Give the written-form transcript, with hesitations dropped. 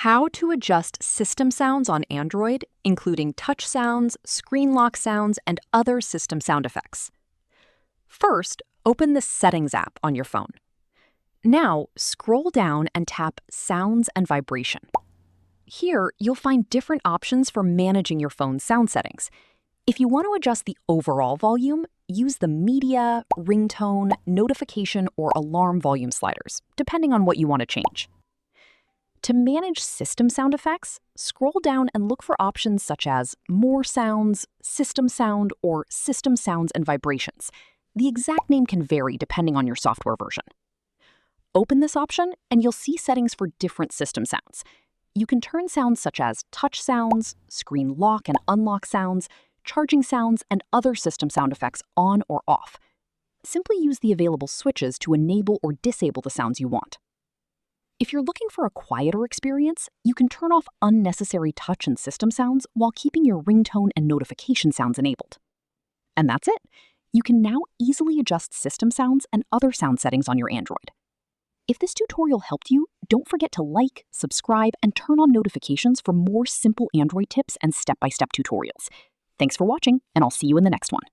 How to adjust system sounds on Android, including touch sounds, screen lock sounds, and other system sound effects. First, open the Settings app on your phone. Now, scroll down and tap Sounds and Vibration. Here, you'll find different options for managing your phone's sound settings. If you want to adjust the overall volume, use the media, ringtone, notification, or alarm volume sliders, depending on what you want to change. To manage system sound effects, scroll down and look for options such as More Sounds, System Sound, or System Sounds and Vibrations. The exact name can vary depending on your software version. Open this option and you'll see settings for different system sounds. You can turn sounds such as touch sounds, screen lock and unlock sounds, charging sounds, and other system sound effects on or off. Simply use the available switches to enable or disable the sounds you want. If you're looking for a quieter experience, you can turn off unnecessary touch and system sounds while keeping your ringtone and notification sounds enabled. And that's it. You can now easily adjust system sounds and other sound settings on your Android. If this tutorial helped you, don't forget to like, subscribe, and turn on notifications for more simple Android tips and step-by-step tutorials. Thanks for watching, and I'll see you in the next one.